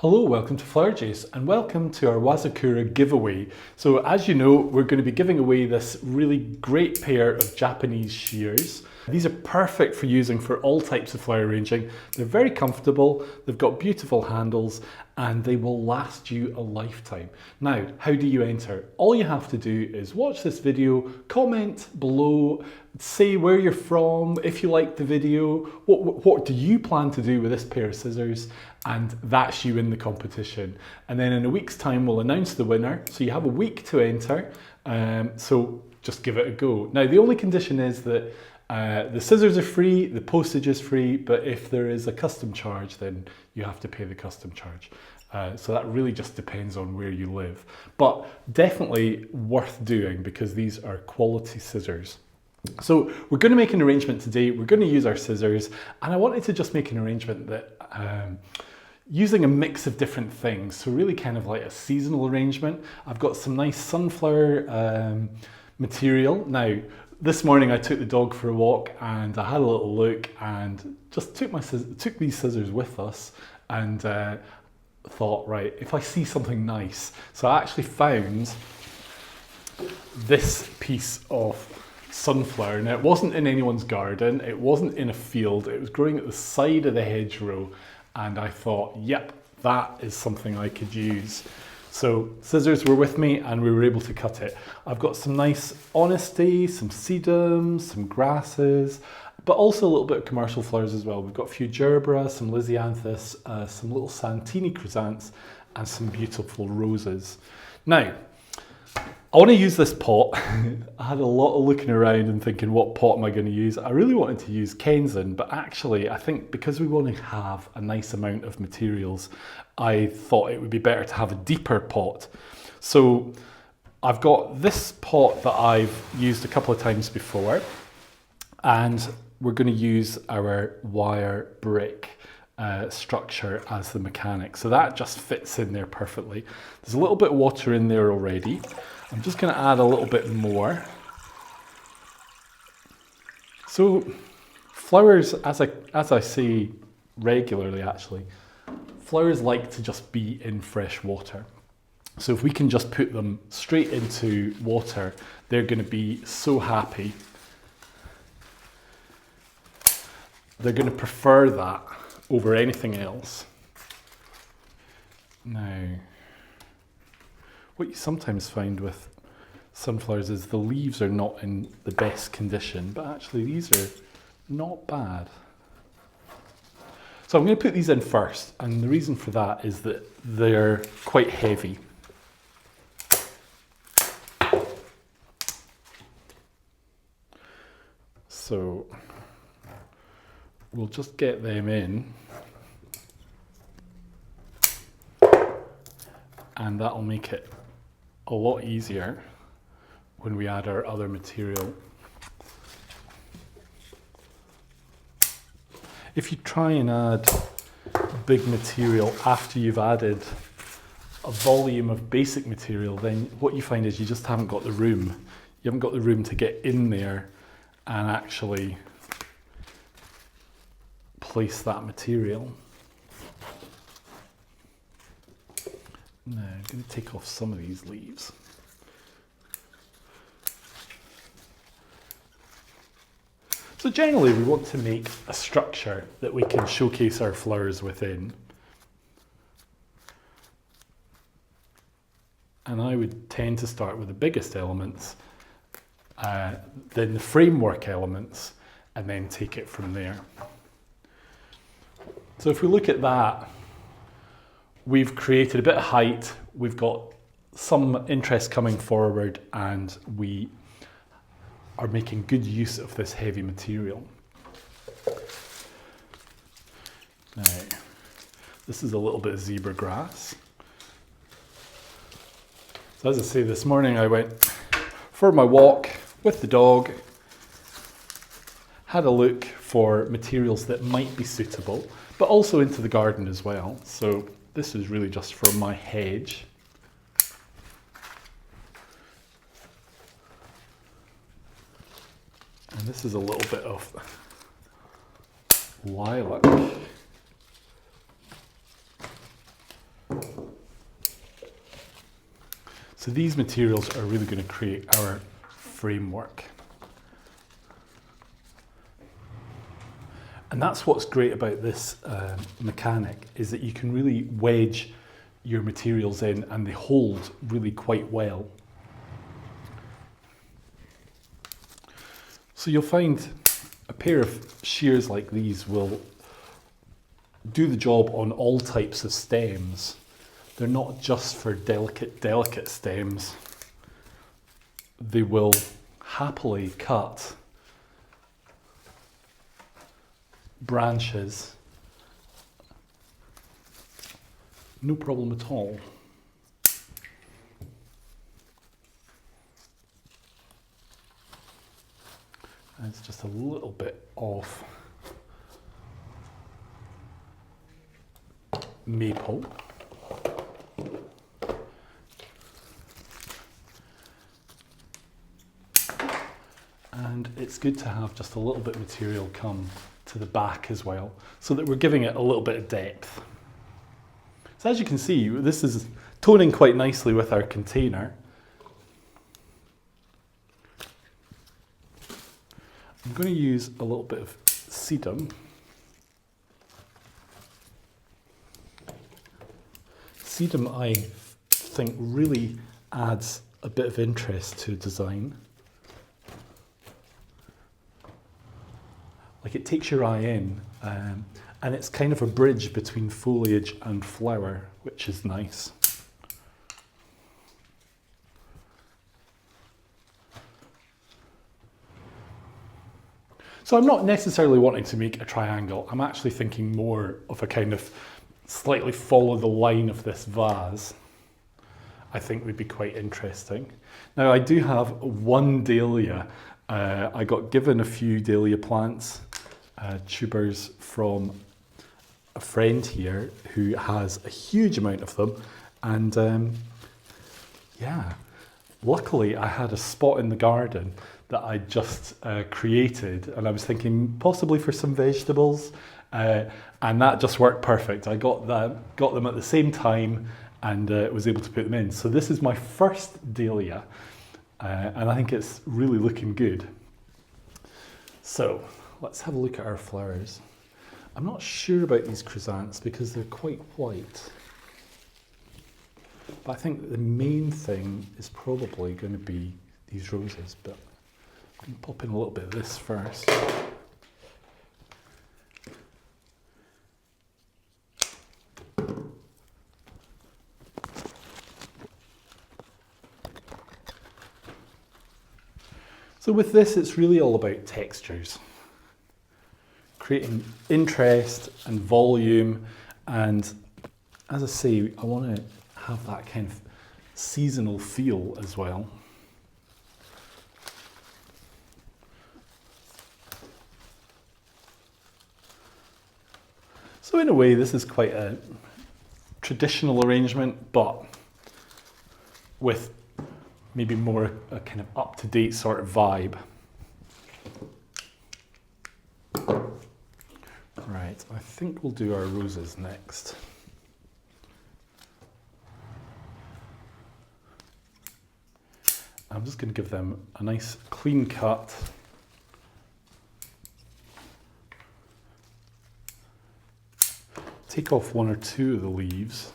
Hello, welcome to Flower Joos and welcome to our Wazakura giveaway. So as you know, we're going to be giving away this really great pair of Japanese shears. These are perfect for using for all types of flower arranging. They're very comfortable, they've got beautiful handles and they will last you a lifetime. Now, how do you enter? All you have to do is watch this video, comment below, say where you're from, if you like the video, what do you plan to do with this pair of scissors, and that's you in the competition. And then in a week's time we'll announce the winner, so you have a week to enter, so just give it a go. Now the only condition is that the scissors are free, the postage is free, but if there is a custom charge then you have to pay the custom charge. So that really just depends on where you live. But definitely worth doing because these are quality scissors. So we're going to make an arrangement today, we're going to use our scissors, and I wanted to just make an arrangement that using a mix of different things, so really kind of like a seasonal arrangement. I've got some nice sunflower material. Now this morning I took the dog for a walk and I had a little look and just took these scissors with us and thought, right, if I see something nice. So I actually found this piece of sunflower. Now it wasn't in anyone's garden, it wasn't in a field, it was growing at the side of the hedgerow, and I thought, yep, that is something I could use. So scissors were with me and we were able to cut it. I've got some nice honesty, some sedum, some grasses, but also a little bit of commercial flowers as well. We've got a few gerbera, some lisianthus, some little santini chrysanthemums, and some beautiful roses. Now, I want to use this pot. I had a lot of looking around and thinking, what pot am I going to use? I really wanted to use kenzan, but actually I think because we want to have a nice amount of materials, I thought it would be better to have a deeper pot. So I've got this pot that I've used a couple of times before, and we're going to use our wire brick structure as the mechanic. So that just fits in there perfectly. There's a little bit of water in there already. I'm just going to add a little bit more. So flowers, as I say regularly actually, flowers like to just be in fresh water. So if we can just put them straight into water, they're going to be so happy. They're going to prefer that over anything else. Now, what you sometimes find with sunflowers is the leaves are not in the best condition, but actually these are not bad. So I'm going to put these in first, and the reason for that is that they're quite heavy. So we'll just get them in, and that'll make it a lot easier when we add our other material. If you try and add big material after you've added a volume of basic material, then what you find is you just haven't got the room. You haven't got the room to get in there and actually place that material. Now I'm going to take off some of these leaves. So generally we want to make a structure that we can showcase our flowers within. And I would tend to start with the biggest elements, then the framework elements, and then take it from there. So if we look at that, we've created a bit of height, we've got some interest coming forward, and we are making good use of this heavy material. Now, this is a little bit of zebra grass. So as I say, this morning I went for my walk with the dog, had a look for materials that might be suitable, but also into the garden as well. So this is really just for my hedge. And this is a little bit of lilac. So these materials are really going to create our framework. And that's what's great about this mechanic, is that you can really wedge your materials in and they hold really quite well. So you'll find a pair of shears like these will do the job on all types of stems. They're not just for delicate stems. They will happily cut branches, no problem at all. And it's just a little bit of maple. And it's good to have just a little bit of material come to the back as well, so that we're giving it a little bit of depth. So as you can see, this is toning quite nicely with our container. I'm going to use a little bit of sedum. Sedum, I think, really adds a bit of interest to design. Like, it takes your eye in, and it's kind of a bridge between foliage and flower, which is nice. So I'm not necessarily wanting to make a triangle. I'm actually thinking more of a kind of slightly follow the line of this vase. I think would be quite interesting. Now, I do have one dahlia. I got given a few dahlia plants, tubers, from a friend here who has a huge amount of them. And yeah, luckily I had a spot in the garden that I just created, and I was thinking possibly for some vegetables, and that just worked perfect. I got them at the same time and was able to put them in. So this is my first dahlia, and I think it's really looking good. So let's have a look at our flowers. I'm not sure about these chrysanthemums because they're quite white, but I think the main thing is probably going to be these roses, but I can pop in a little bit of this first. So with this, it's really all about textures, creating interest and volume, and as I say, I want to have that kind of seasonal feel as well. So in a way, this is quite a traditional arrangement, but with maybe more a kind of up-to-date sort of vibe. Right, I think we'll do our roses next. I'm just going to give them a nice clean cut. Take off one or two of the leaves.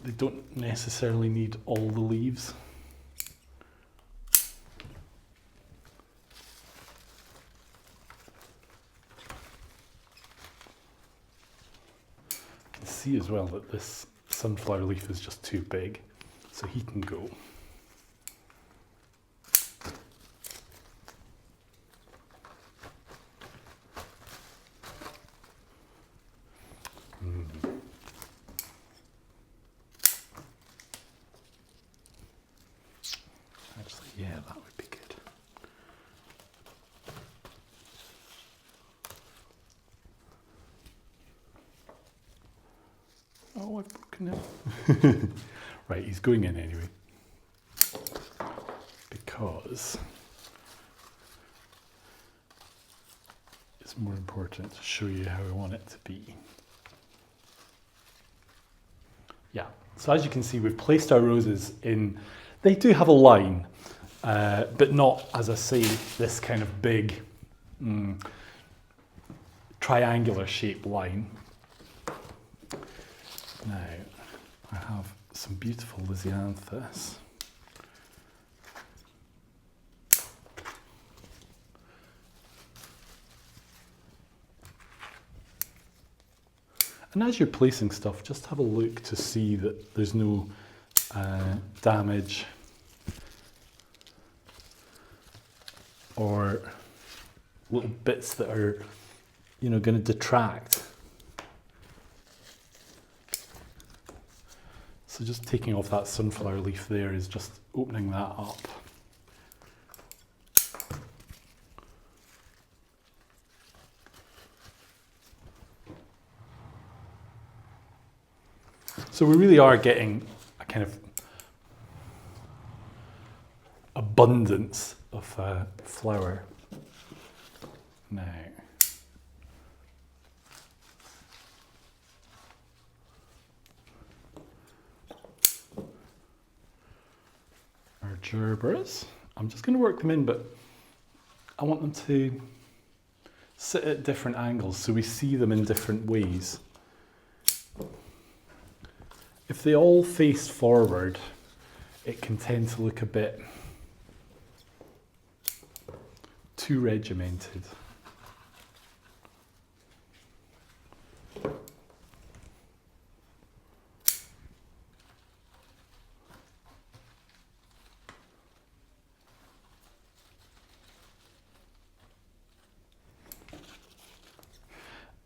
They don't necessarily need all the leaves. You can see as well that this sunflower leaf is just too big, so he can go. Yeah, that would be good. Oh, I've broken it. Right, he's going in anyway. Because it's it's more important to show you how I want it to be. Yeah, so as you can see, we've placed our roses in, they do have a line, but not, as I say, this kind of big triangular shaped line. Now, I have some beautiful lisianthus. And as you're placing stuff, just have a look to see that there's no damage or little bits that are, you know, going to detract. So just taking off that sunflower leaf there is just opening that up. So we really are getting a kind of abundance of flower now. Our gerbers, I'm just going to work them in, but I want them to sit at different angles so we see them in different ways. If they all face forward, it can tend to look a bit too regimented.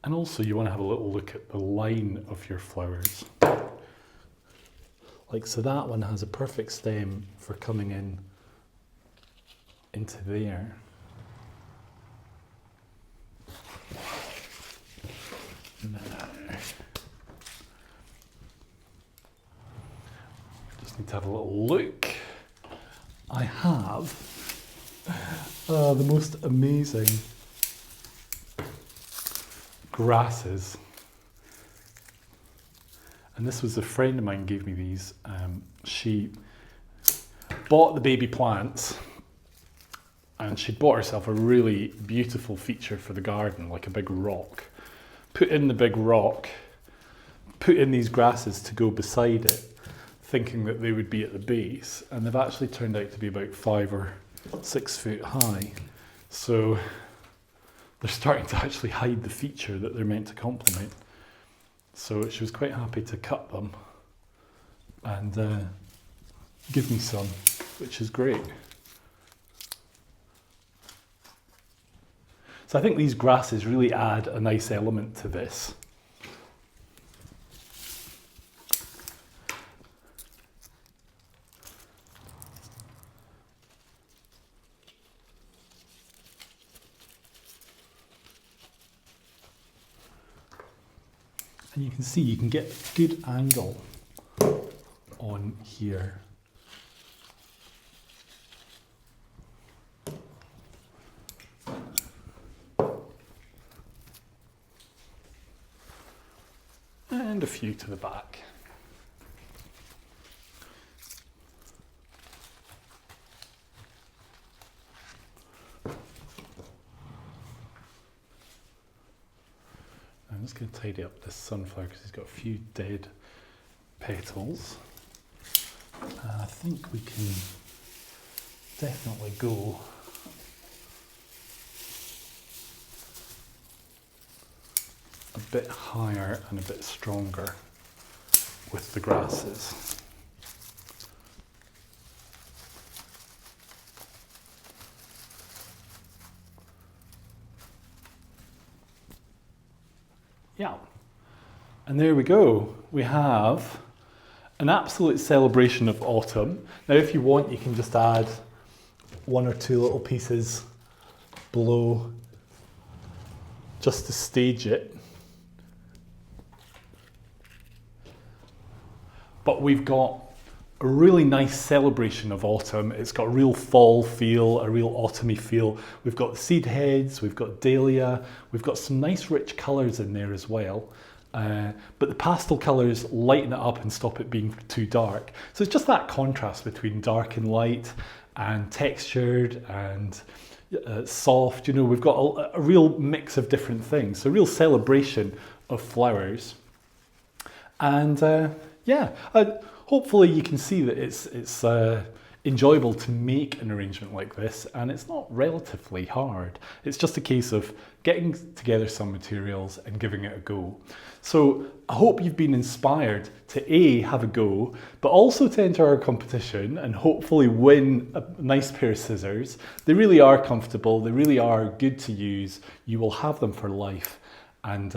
And also you want to have a little look at the line of your flowers. Like, so that one has a perfect stem for coming in into there. Now, just need to have a little look. I have the most amazing grasses. And this was a friend of mine gave me these. She bought the baby plants and she'd bought herself a really beautiful feature for the garden, like a big rock. Put in the big rock, put in these grasses to go beside it, thinking that they would be at the base, and they've actually turned out to be about 5 or 6 foot high. So they're starting to actually hide the feature that they're meant to complement. So she was quite happy to cut them and give me some, which is great. So I think these grasses really add a nice element to this. And you can see you can get a good angle on here. And a few to the back. I'm just going to tidy up this sunflower because it's got a few dead petals. I think we can definitely go a bit higher and a bit stronger with the grasses. Yeah, and there we go. We have an absolute celebration of autumn. Now if you want, you can just add 1 or 2 little pieces below just to stage it. But we've got a really nice celebration of autumn. It's got a real fall feel, a real autumny feel. We've got seed heads, we've got dahlia, we've got some nice rich colours in there as well. But the pastel colours lighten it up and stop it being too dark. So it's just that contrast between dark and light and textured and soft. You know, we've got a real mix of different things, a real celebration of flowers. And yeah, hopefully you can see that it's enjoyable to make an arrangement like this, and it's not relatively hard. It's just a case of getting together some materials and giving it a go. So I hope you've been inspired to A, have a go, but also to enter our competition and hopefully win a nice pair of scissors. They really are comfortable, they really are good to use. You will have them for life, and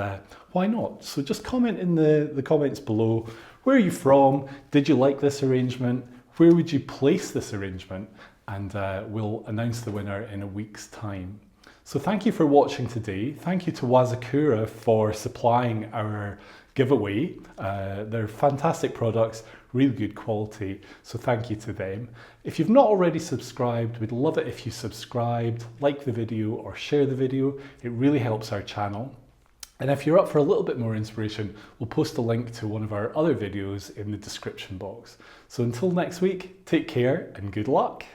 why not? So just comment in the comments below. Where are you from? Did you like this arrangement? Where would you place this arrangement? And we'll announce the winner in a week's time. So thank you for watching today. Thank you to Wazakura for supplying our giveaway. They're fantastic products, really good quality. So thank you to them. If you've not already subscribed, we'd love it if you subscribed, like the video or share the video. It really helps our channel. And if you're up for a little bit more inspiration, we'll post a link to one of our other videos in the description box. So until next week, take care and good luck.